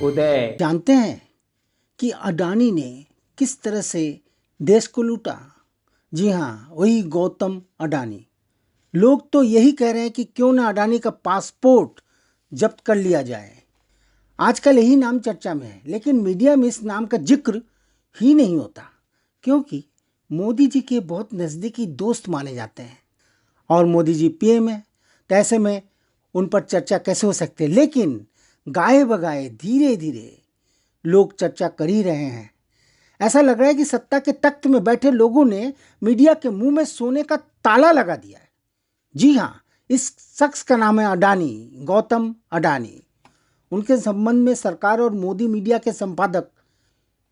उदय। जानते हैं कि अडानी ने किस तरह से देश को लूटा? जी हाँ, वही गौतम अडानी। लोग तो यही कह रहे हैं कि क्यों ना अडानी का पासपोर्ट जब्त कर लिया जाए। आजकल यही नाम चर्चा में है, लेकिन मीडिया में इस नाम का जिक्र ही नहीं होता, क्योंकि मोदी जी के बहुत नज़दीकी दोस्त माने जाते हैं और मोदी जी पीएम है, तो ऐसे में उन पर चर्चा कैसे हो सकती है। लेकिन गाए बगाए धीरे धीरे लोग चर्चा कर ही रहे हैं। ऐसा लग रहा है कि सत्ता के तख्त में बैठे लोगों ने मीडिया के मुंह में सोने का ताला लगा दिया है। जी हाँ, इस शख्स का नाम है अडानी, गौतम अडानी। उनके संबंध में सरकार और मोदी मीडिया के संपादक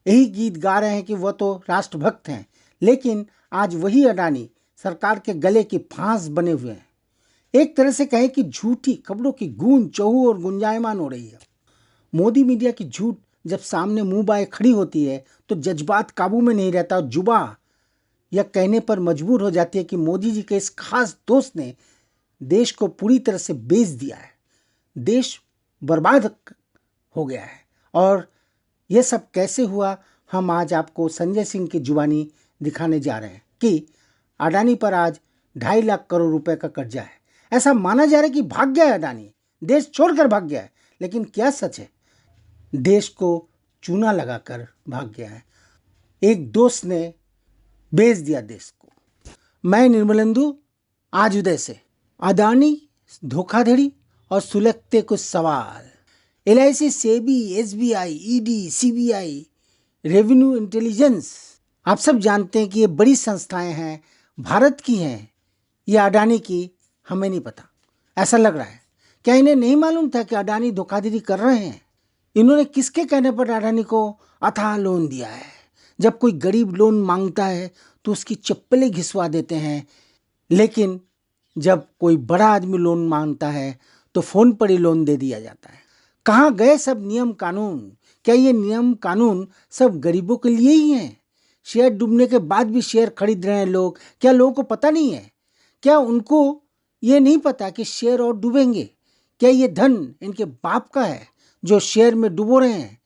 यही गीत गा रहे हैं कि वह तो राष्ट्रभक्त हैं, लेकिन आज वही अडानी सरकार के गले की फांस बने हुए हैं। एक तरह से कहें कि झूठी खबरों की गूंज चहु और गुंजायमान हो रही है। मोदी मीडिया की झूठ जब सामने मुंह बाए खड़ी होती है तो जज्बात काबू में नहीं रहता और जुबा यह कहने पर मजबूर हो जाती है कि मोदी जी के इस खास दोस्त ने देश को पूरी तरह से बेच दिया है, देश बर्बाद हो गया है। और यह सब कैसे हुआ, हम आज आपको संजय सिंह की जुबानी दिखाने जा रहे हैं कि अडानी पर आज 2.5 लाख करोड़ रुपए का कर्जा है। ऐसा माना जा रहा है कि भाग गया है अडानी, देश छोड़कर भाग गया है, लेकिन क्या सच है? देश को चूना लगाकर भाग गया है। एक दोस्त ने बेच दिया देश को। मैं निर्मलेंदु, आज उदय से। अडानी, धोखाधड़ी और सुलगते कुछ सवाल। LIC, SEBI, SBI, ED, CBI, revenue intelligence, आप सब जानते हैं कि ये बड़ी संस्थाएं हैं, भारत की हैं या अडानी की, हमें नहीं पता। ऐसा लग रहा है, क्या इन्हें नहीं मालूम था कि अडानी धोखाधड़ी कर रहे हैं? इन्होंने किसके कहने पर अडानी को अथाह लोन दिया है? जब कोई गरीब लोन मांगता है तो उसकी चप्पलें घिसवा देते हैं, लेकिन जब कोई बड़ा आदमी लोन मांगता है तो फ़ोन पर ही लोन दे दिया जाता है। कहाँ गए सब नियम कानून? क्या ये नियम कानून सब गरीबों के लिए ही हैं? शेयर डूबने के बाद भी शेयर खरीद रहे हैं लोग। क्या लोगों को पता नहीं है? क्या उनको ये नहीं पता कि शेयर और डूबेंगे? क्या ये धन इनके बाप का है जो शेयर में डुबो रहे हैं?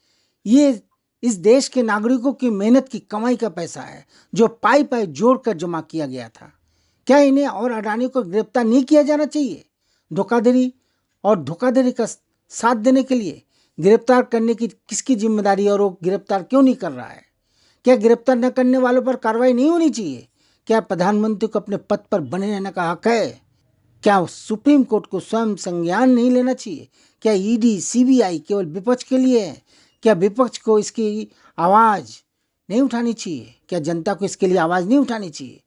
ये इस देश के नागरिकों की मेहनत की कमाई का पैसा है जो पाई पाई जोड़ कर जमा किया गया था। क्या इन्हें और अडानी को गिरफ्तार नहीं किया जाना चाहिए? धोखाधड़ी और धोखाधड़ी का साथ देने के लिए गिरफ्तार करने की किसकी जिम्मेदारी, और वो गिरफ्तार क्यों नहीं कर रहा है? क्या गिरफ्तार न करने वालों पर कार्रवाई नहीं होनी चाहिए? क्या प्रधानमंत्री को अपने पद पर बने रहने का हक है? क्या सुप्रीम कोर्ट को स्वयं संज्ञान नहीं लेना चाहिए? क्या ED, CBI केवल विपक्ष के लिए है? क्या विपक्ष को इसकी आवाज़ नहीं उठानी चाहिए? क्या जनता को इसके लिए आवाज़ नहीं उठानी चाहिए?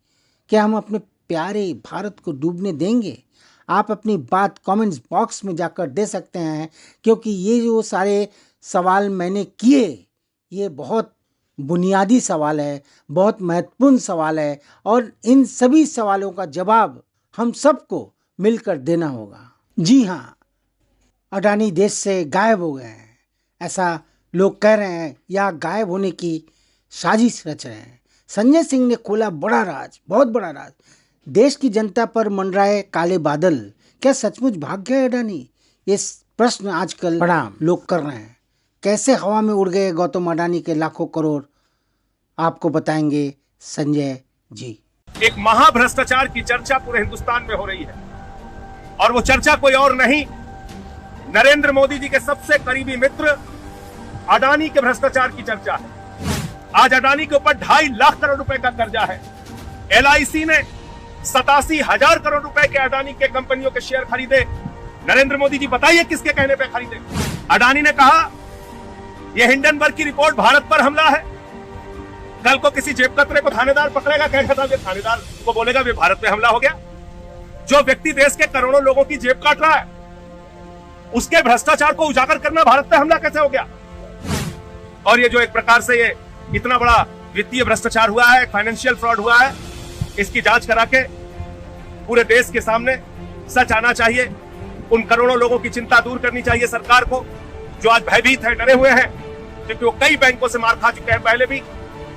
क्या हम अपने प्यारे भारत को डूबने देंगे? आप अपनी बात कमेंट्स बॉक्स में जाकर दे सकते हैं, क्योंकि ये जो सारे सवाल मैंने किए, ये बहुत बुनियादी सवाल है, बहुत महत्वपूर्ण सवाल है, और इन सभी सवालों का जवाब हम सबको मिलकर देना होगा। जी हाँ, अडानी देश से गायब हो गए हैं, ऐसा लोग कह रहे हैं, या गायब होने की साजिश रच रहे हैं। संजय सिंह ने खोला बड़ा राज, बहुत बड़ा राज। देश की जनता पर मंडराए काले बादल। क्या सचमुच भाग गए अडानी? ये प्रश्न आजकल बड़ा लोग कर रहे हैं। कैसे हवा में उड़ गए गौतम अडानी के लाखों करोड़, आपको बताएंगे संजय जी। एक महाभ्रष्टाचार की चर्चा पूरे हिंदुस्तान में हो रही है, और वो चर्चा कोई और नहीं, नरेंद्र मोदी जी के सबसे करीबी मित्र अडानी के भ्रष्टाचार की चर्चा है। आज अडानी के ऊपर 2.5 लाख करोड़ रुपए का कर्जा है। LIC ने 87,000 करोड़ रुपए के अडानी के कंपनियों के शेयर खरीदे। नरेंद्र मोदी जी बताइए किसके कहने पे खरीदे? अडानी ने कहा यह हिंडनबर्ग की रिपोर्ट भारत पर हमला है। कल को किसी जेब कतरे को थानेदार पकड़ेगा, कहेगा था थानेदार को बोलेगा वे भारत पे हमला हो गया। जो व्यक्ति देश के करोड़ों लोगों की जेब काट रहा है, उसके भ्रष्टाचार को उजागर करना भारत पे हमला कैसे हो गया? और ये जो एक प्रकार से ये इतना बड़ा वित्तीय भ्रष्टाचार हुआ है, फाइनेंशियल फ्रॉड हुआ है, इसकी जांच करा के पूरे देश के सामने सच आना चाहिए। उन करोड़ों लोगों की चिंता दूर करनी चाहिए सरकार को, जो आज भयभीत है, डरे हुए हैं, क्योंकि वो कई बैंकों से मार खा चुके हैं, पहले भी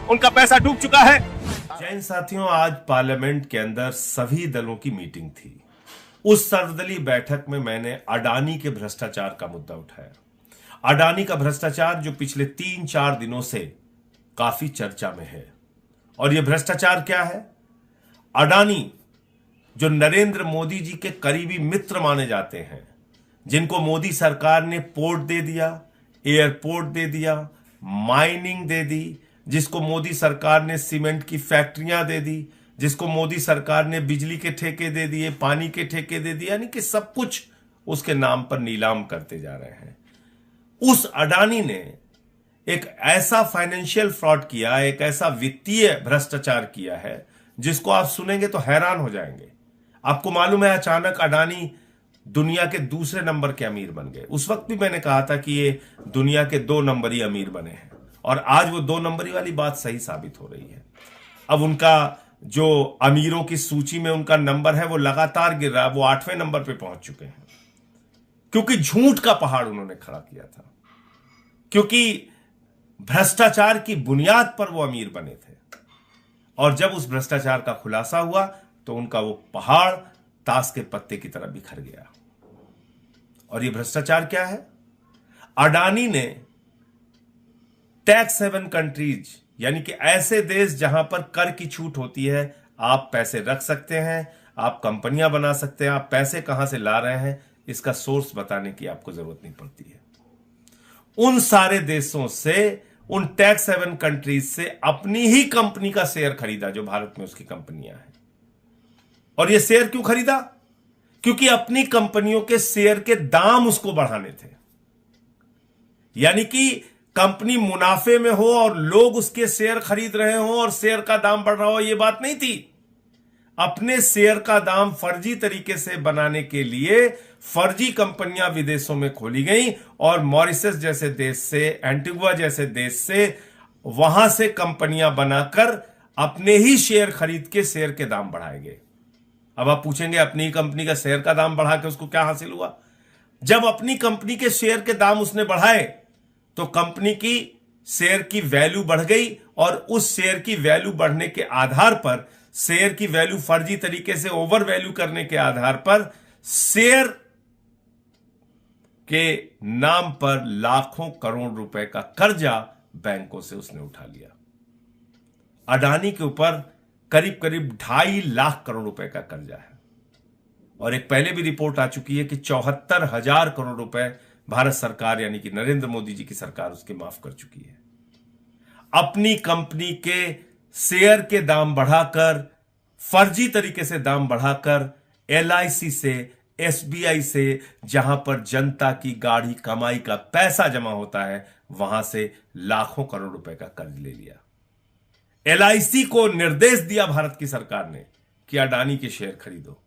उनका पैसा डूब चुका है। जैन साथियों, आज पार्लियामेंट के अंदर सभी दलों की मीटिंग थी। उस सर्वदलीय बैठक में मैंने अडानी के भ्रष्टाचार का मुद्दा उठाया। अडानी का भ्रष्टाचार जो पिछले 3-4 दिनों से काफी चर्चा में है। और यह भ्रष्टाचार क्या है? अडानी जो नरेंद्र मोदी जी के करीबी मित्र माने जाते हैं, जिनको मोदी सरकार ने पोर्ट दे दिया, एयरपोर्ट दे दिया, माइनिंग दे दी, जिसको मोदी सरकार ने सीमेंट की फैक्ट्रियां दे दी, जिसको मोदी सरकार ने बिजली के ठेके दे दिए, पानी के ठेके दे दिए, यानी कि सब कुछ उसके नाम पर नीलाम करते जा रहे हैं। उस अडानी ने एक ऐसा फाइनेंशियल फ्रॉड किया, एक ऐसा वित्तीय भ्रष्टाचार किया है जिसको आप सुनेंगे तो हैरान हो जाएंगे। आपको मालूम है, अचानक अडानी दुनिया के दूसरे नंबर के अमीर बन गए। उस वक्त भी मैंने कहा था कि ये दुनिया के 2 नंबरी अमीर बने हैं, और आज वो 2 नंबरी वाली बात सही साबित हो रही है। अब उनका जो अमीरों की सूची में उनका नंबर है वो लगातार गिर रहा है, वो 8वें नंबर पे पहुंच चुके हैं, क्योंकि झूठ का पहाड़ उन्होंने खड़ा किया था, क्योंकि भ्रष्टाचार की बुनियाद पर वो अमीर बने थे। और जब उस भ्रष्टाचार का खुलासा हुआ तो उनका वो पहाड़ ताश के पत्ते की तरह बिखर गया। और ये भ्रष्टाचार क्या है? अडानी ने टैक्स हेवन कंट्रीज, यानी कि ऐसे देश जहां पर कर की छूट होती है, आप पैसे रख सकते हैं, आप कंपनियां बना सकते हैं, आप पैसे कहां से ला रहे हैं इसका सोर्स बताने की आपको जरूरत नहीं पड़ती है। उन सारे देशों से, उन टैक्स हेवन कंट्रीज से अपनी ही कंपनी का शेयर खरीदा जो भारत में उसकी कंपनियां हैं। और यह शेयर क्यों खरीदा? क्योंकि अपनी कंपनियों के शेयर के दाम उसको बढ़ाने थे। यानी कि कंपनी मुनाफे में हो और लोग उसके शेयर खरीद रहे हो और शेयर का दाम बढ़ रहा हो, यह बात नहीं थी। अपने शेयर का दाम फर्जी तरीके से बनाने के लिए फर्जी कंपनियां विदेशों में खोली गई और मॉरिशस जैसे देश से, एंटीगुआ जैसे देश से, वहां से कंपनियां बनाकर अपने ही शेयर खरीद के शेयर के दाम बढ़ाए गए। अब आप पूछेंगे, अपनी कंपनी का शेयर का दाम बढ़ा के उसको क्या हासिल हुआ? जब अपनी कंपनी के शेयर के दाम उसने बढ़ाए तो कंपनी की शेयर की वैल्यू बढ़ गई, और उस शेयर की वैल्यू बढ़ने के आधार पर, शेयर की वैल्यू फर्जी तरीके से ओवर वैल्यू करने के आधार पर, शेयर के नाम पर लाखों करोड़ रुपए का कर्जा बैंकों से उसने उठा लिया। अडानी के ऊपर करीब करीब 2.5 लाख करोड़ रुपए का कर्जा है, और एक पहले भी रिपोर्ट आ चुकी है कि 74,000 करोड़ रुपए भारत सरकार, यानी कि नरेंद्र मोदी जी की सरकार, उसके माफ कर चुकी है। अपनी कंपनी के शेयर के दाम बढ़ाकर, फर्जी तरीके से दाम बढ़ाकर, LIC से, SBI से, जहां पर जनता की गाढ़ी कमाई का पैसा जमा होता है, वहां से लाखों करोड़ रुपए का कर्ज ले लिया। LIC को निर्देश दिया भारत की सरकार ने कि अडानी के शेयर खरीदो।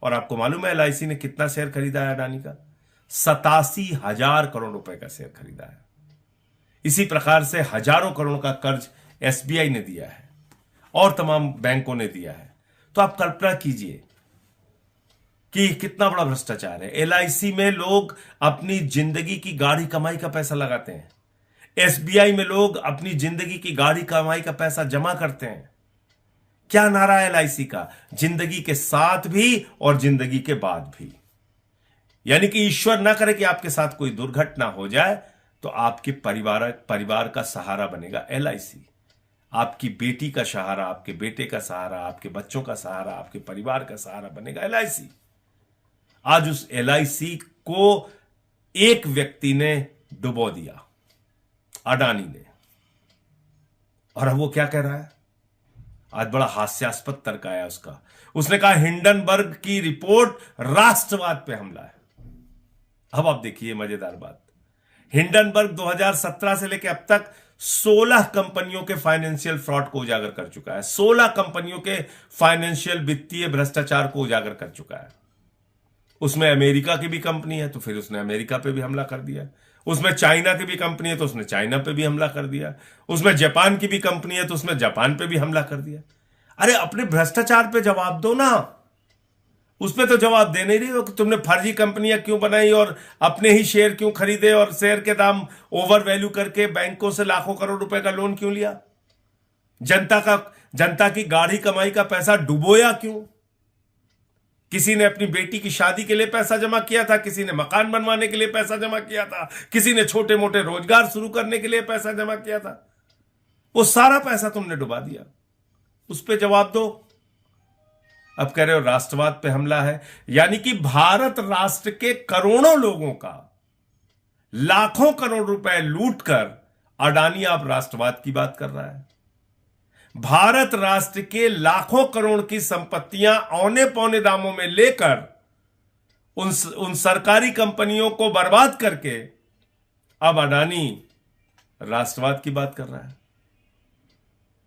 और आपको मालूम है LIC ने कितना शेयर खरीदा है अडानी का? 87,000 करोड़ रुपए का शेयर खरीदा है। इसी प्रकार से हजारों करोड़ का कर्ज SBI ने दिया है और तमाम बैंकों ने दिया है। तो आप कल्पना कीजिए कि कितना बड़ा भ्रष्टाचार है। LIC में लोग अपनी जिंदगी की गाढ़ी कमाई का पैसा लगाते हैं, SBI में लोग अपनी जिंदगी की गाढ़ी कमाई का पैसा जमा करते हैं। क्या नारा है LIC का? जिंदगी के साथ भी और जिंदगी के बाद भी। यानी कि ईश्वर ना करे कि आपके साथ कोई दुर्घटना हो जाए तो आपके परिवार का सहारा बनेगा LIC। आपकी बेटी का सहारा, आपके बेटे का सहारा, आपके बच्चों का सहारा, आपके परिवार का सहारा बनेगा LIC। आज उस LIC को एक व्यक्ति ने डुबो दिया, अडानी ने। और अब वो क्या कह रहा है? आज बड़ा हास्यास्पद तर्क आया उसका। उसने कहा हिंडनबर्ग की रिपोर्ट राष्ट्रवाद पे हमला है। अब आप देखिए मजेदार बात, हिंडनबर्ग 2017 से लेकर अब तक 16 कंपनियों के फाइनेंशियल फ्रॉड को उजागर कर चुका है। 16 कंपनियों के फाइनेंशियल वित्तीय भ्रष्टाचार को उजागर कर चुका है। उसमें अमेरिका की भी कंपनी है तो फिर उसने अमेरिका पे भी हमला कर दिया। उसमें चाइना की भी कंपनी है तो उसने चाइना पे भी हमला कर दिया। उसमें जापान की भी कंपनी है तो उसने जापान पे भी हमला कर दिया। अरे अपने भ्रष्टाचार पे जवाब दो ना, उसमें तो जवाब दे नहीं रही हो कि तुमने फर्जी कंपनियां क्यों बनाई और अपने ही शेयर क्यों खरीदे और शेयर के दाम ओवर वैल्यू करके बैंकों से लाखों करोड़ रुपए का लोन क्यों लिया, जनता की गाढ़ी कमाई का पैसा डुबोया क्यों। किसी ने अपनी बेटी की शादी के लिए पैसा जमा किया था, किसी ने मकान बनवाने के लिए पैसा जमा किया था, किसी ने छोटे मोटे रोजगार शुरू करने के लिए पैसा जमा किया था। वो सारा पैसा तुमने डुबा दिया। उस पर जवाब दो। अब कह रहे हो राष्ट्रवाद पे हमला है, यानी कि भारत राष्ट्र के करोड़ों लोगों का लाखों करोड़ रुपए लूटकर अडानी आप राष्ट्रवाद की बात कर रहा है। भारत राष्ट्र के लाखों करोड़ की संपत्तियां औने पौने दामों में लेकर उन सरकारी कंपनियों को बर्बाद करके अब अडानी राष्ट्रवाद की बात कर रहा है।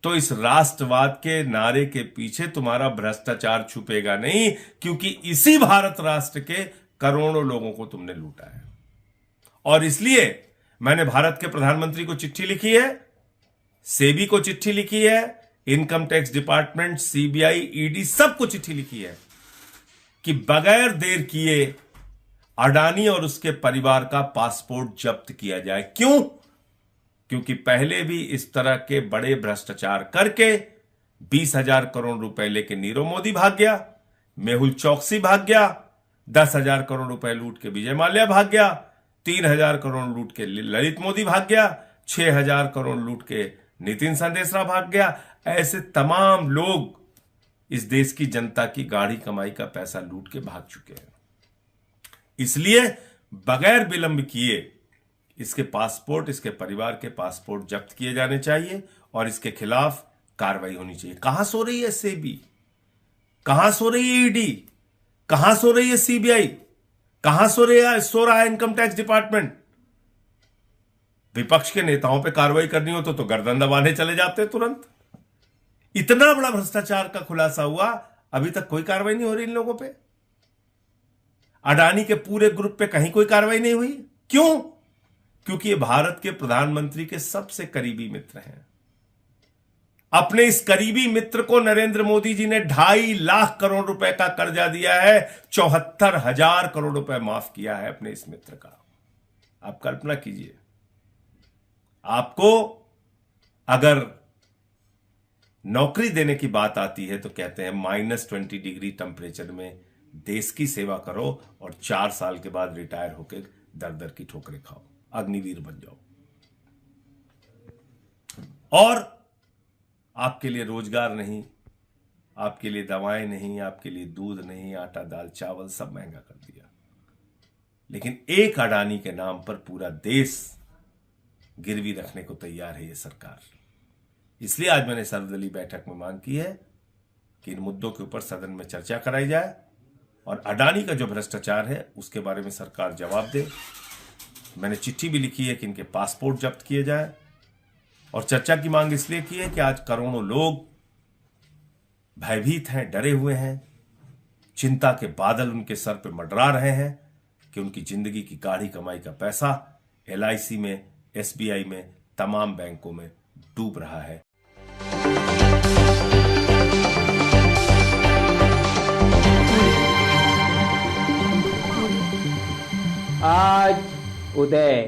तो इस राष्ट्रवाद के नारे के पीछे तुम्हारा भ्रष्टाचार छुपेगा नहीं, क्योंकि इसी भारत राष्ट्र के करोड़ों लोगों को तुमने लूटा है। और इसलिए मैंने भारत के प्रधानमंत्री को चिट्ठी लिखी है, सेबी को चिट्ठी लिखी है, income tax department, CBI, ED सबको चिट्ठी लिखी है कि बगैर देर किए अडानी और उसके परिवार का पासपोर्ट जब्त किया जाए। क्यों? क्योंकि पहले भी इस तरह के बड़े भ्रष्टाचार करके 20,000 करोड़ रुपए लेके नीरव मोदी भाग गया, मेहुल चौकसी भाग गया, 10,000 करोड़ रुपए लूट के विजय माल्या भाग गया, 3,000 करोड़ लूट के ललित मोदी भाग गया, 6,000 करोड़ लूट के नितिन संदेशरा भाग गया। ऐसे तमाम लोग इस देश की जनता की गाढ़ी कमाई का पैसा लूट के भाग चुके हैं। इसलिए बगैर विलंब किए इसके पासपोर्ट, इसके परिवार के पासपोर्ट जब्त किए जाने चाहिए और इसके खिलाफ कार्रवाई होनी चाहिए। कहां सो रही है सेबी? कहां सो रही है ईडी? कहां सो रही है सीबीआई? कहां सो रहा है इनकम टैक्स डिपार्टमेंट? विपक्ष के नेताओं पे कार्रवाई करनी हो तो गर्दन दबाने चले जाते तुरंत। इतना बड़ा भ्रष्टाचार का खुलासा हुआ, अभी तक कोई कार्रवाई नहीं हो रही इन लोगों पे। अडानी के पूरे ग्रुप पे कहीं कोई कार्रवाई नहीं हुई। क्यों? क्योंकि ये भारत के प्रधानमंत्री के सबसे करीबी मित्र हैं। अपने इस करीबी मित्र को नरेंद्र मोदी जी ने 2.5 लाख करोड़ रुपए का कर्जा दिया है, 74,000 करोड़ रुपए माफ किया है अपने इस मित्र का। आप कल्पना कीजिए, आपको अगर नौकरी देने की बात आती है तो कहते हैं -20 डिग्री टेम्परेचर में देश की सेवा करो और 4 साल के बाद रिटायर होकर दर दर की ठोकरें खाओ, अग्निवीर बन जाओ। और आपके लिए रोजगार नहीं, आपके लिए दवाएं नहीं, आपके लिए दूध नहीं, आटा दाल चावल सब महंगा कर दिया। लेकिन एक अडानी के नाम पर पूरा देश गिरवी रखने को तैयार है ये सरकार। इसलिए आज मैंने सर्वदलीय बैठक में मांग की है कि इन मुद्दों के ऊपर सदन में चर्चा कराई जाए और अडानी का जो भ्रष्टाचार है उसके बारे में सरकार जवाब दे। मैंने चिट्ठी भी लिखी है कि इनके पासपोर्ट जब्त किए जाए और चर्चा की मांग इसलिए की है कि आज करोड़ों लोग भयभीत हैं, डरे हुए हैं, चिंता के बादल उनके सर पर मंडरा रहे हैं कि उनकी जिंदगी की गाढ़ी कमाई का पैसा LIC में, SBI में, तमाम बैंकों में डूब रहा है। आज उदय